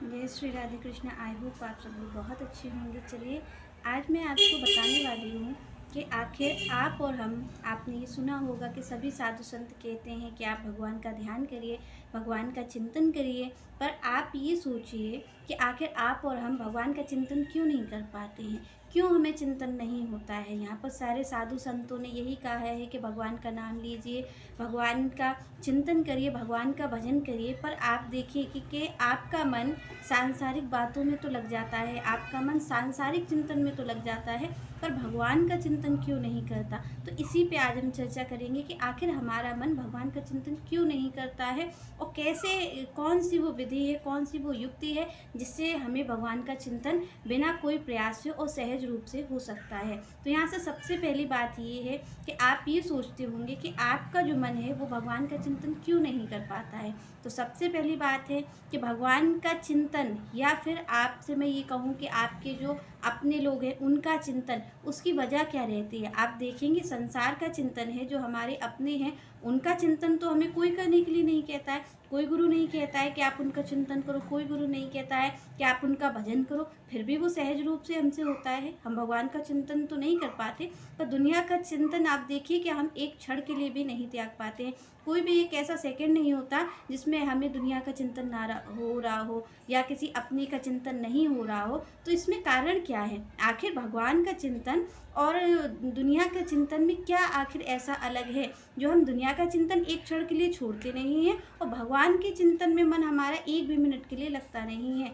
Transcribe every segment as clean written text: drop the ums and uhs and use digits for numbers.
जय Shri Radhe Krishna. I hope आप सब लोग बहुत अच्छे होंगे। चलिए आज मैं आपको बताने वाली हूँ कि आखिर आप और हम, आपने ये सुना होगा कि सभी साधु संत कहते हैं कि आप भगवान का ध्यान करिए, भगवान का चिंतन करिए। पर आप ये सोचिए कि आखिर आप और हम भगवान का चिंतन क्यों नहीं कर पाते हैं, क्यों हमें चिंतन नहीं होता है। यहाँ पर सारे साधु संतों ने यही कहा है कि भगवान का नाम लीजिए, भगवान का चिंतन करिए, भगवान का भजन करिए। पर आप देखिए कि आपका मन सांसारिक बातों में तो लग जाता है, आपका मन सांसारिक चिंतन में तो लग जाता है, पर भगवान का चिंतन क्यों नहीं करता। तो इसी पे आज हम चर्चा करेंगे कि आखिर हमारा मन भगवान का चिंतन क्यों नहीं करता है और कैसे, कौन सी वो विधि है, कौन सी वो युक्ति है जिससे हमें भगवान का चिंतन बिना कोई प्रयास से और सहज रूप से हो सकता है। तो यहाँ से सबसे पहली बात ये है कि आप ये सोचते होंगे कि आपका जो मन है वो भगवान का चिंतन क्यों नहीं कर पाता है। तो सबसे पहली बात है कि भगवान का चिंतन, या फिर आपसे मैं ये कहूँ कि आपके जो अपने लोग हैं उनका चिंतन, उसकी वजह क्या रहती है। आप देखेंगे संसार का चिंतन है, जो हमारे अपने हैं उनका चिंतन तो हमें कोई करने के लिए नहीं कहता है। कोई गुरु नहीं कहता है कि आप उनका चिंतन करो, कोई गुरु नहीं कहता है कि आप उनका भजन करो, फिर भी वो सहज रूप से हमसे होता है। हम भगवान का चिंतन तो नहीं कर पाते, पर दुनिया का चिंतन आप देखिए कि हम एक क्षण के लिए भी नहीं त्याग पाते हैं। कोई भी एक ऐसा सेकंड नहीं होता जिसमें हमें दुनिया का चिंतन ना हो रहा हो, या किसी अपने का चिंतन नहीं हो रहा हो। तो इसमें कारण क्या है, आखिर भगवान का चिंतन और दुनिया के चिंतन में क्या आखिर ऐसा अलग है जो हम दुनिया का चिंतन एक क्षण के लिए छोड़ते नहीं हैं और भगवान के चिंतन में मन हमारा एक भी मिनट के लिए लगता नहीं है।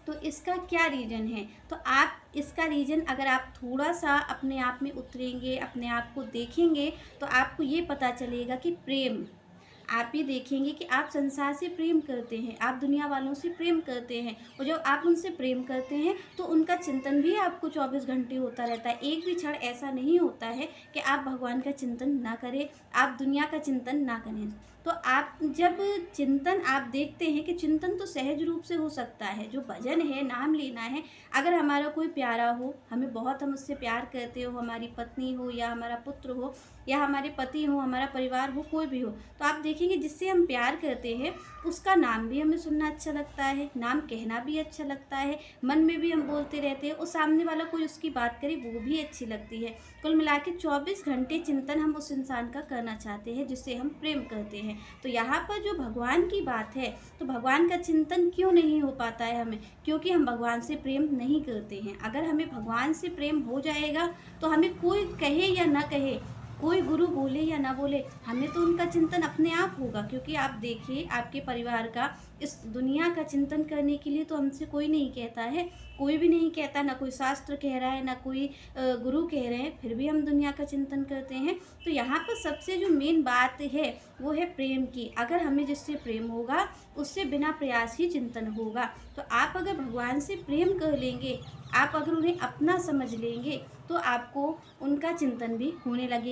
तो इसका क्या रीज़न है। तो आप इसका रीज़न, अगर आप थोड़ा सा अपने आप में उतरेंगे, अपने आप को देखेंगे, तो आपको ये पता चलेगा कि प्रेम, आप ये देखेंगे कि आप संसार से प्रेम करते हैं, आप दुनिया वालों से प्रेम करते हैं, और जब आप उनसे प्रेम करते हैं तो उनका चिंतन भी आपको 24 घंटे होता रहता है। एक भी क्षण ऐसा नहीं होता है कि आप भगवान का चिंतन ना करें, आप दुनिया का चिंतन ना करें। तो आप जब चिंतन, आप देखते हैं कि चिंतन तो सहज रूप से हो सकता है, जो भजन है, नाम लेना है। अगर हमारा कोई प्यारा हो, हमें बहुत, हम उससे प्यार करते हो, हमारी पत्नी हो या हमारा पुत्र हो या हमारे पति हो, हमारा परिवार हो, कोई भी हो, तो आप देखेंगे जिससे हम प्यार करते हैं उसका नाम भी हमें सुनना अच्छा लगता है, नाम कहना भी अच्छा लगता है, मन में भी हम बोलते रहते हैं, और सामने वाला कोई उसकी बात करे वो भी अच्छी लगती है। कुल मिला के 24 घंटे चिंतन हम उस इंसान का करना चाहते हैं जिससे हम प्रेम करते हैं। तो यहाँ पर जो भगवान की बात है, तो भगवान का चिंतन क्यों नहीं हो पाता है हमें, क्योंकि हम भगवान से प्रेम नहीं करते हैं। अगर हमें भगवान से प्रेम हो जाएगा तो हमें कोई कहे या ना कहे, कोई गुरु बोले या ना बोले, हमें तो उनका चिंतन अपने आप होगा। क्योंकि आप देखिए आपके परिवार का, इस दुनिया का चिंतन करने के लिए तो हमसे कोई नहीं कहता है, कोई भी नहीं कहता, ना कोई शास्त्र कह रहा है, ना कोई गुरु कह रहे हैं, फिर भी हम दुनिया का चिंतन करते हैं। तो यहाँ पर सबसे जो मेन बात है वो है प्रेम की। अगर हमें जिससे प्रेम होगा उससे बिना प्रयास ही चिंतन होगा। तो आप अगर भगवान से प्रेम कर लेंगे, आप अगर उन्हें अपना समझ लेंगे, तो आपको उनका चिंतन भी होने लगेगा।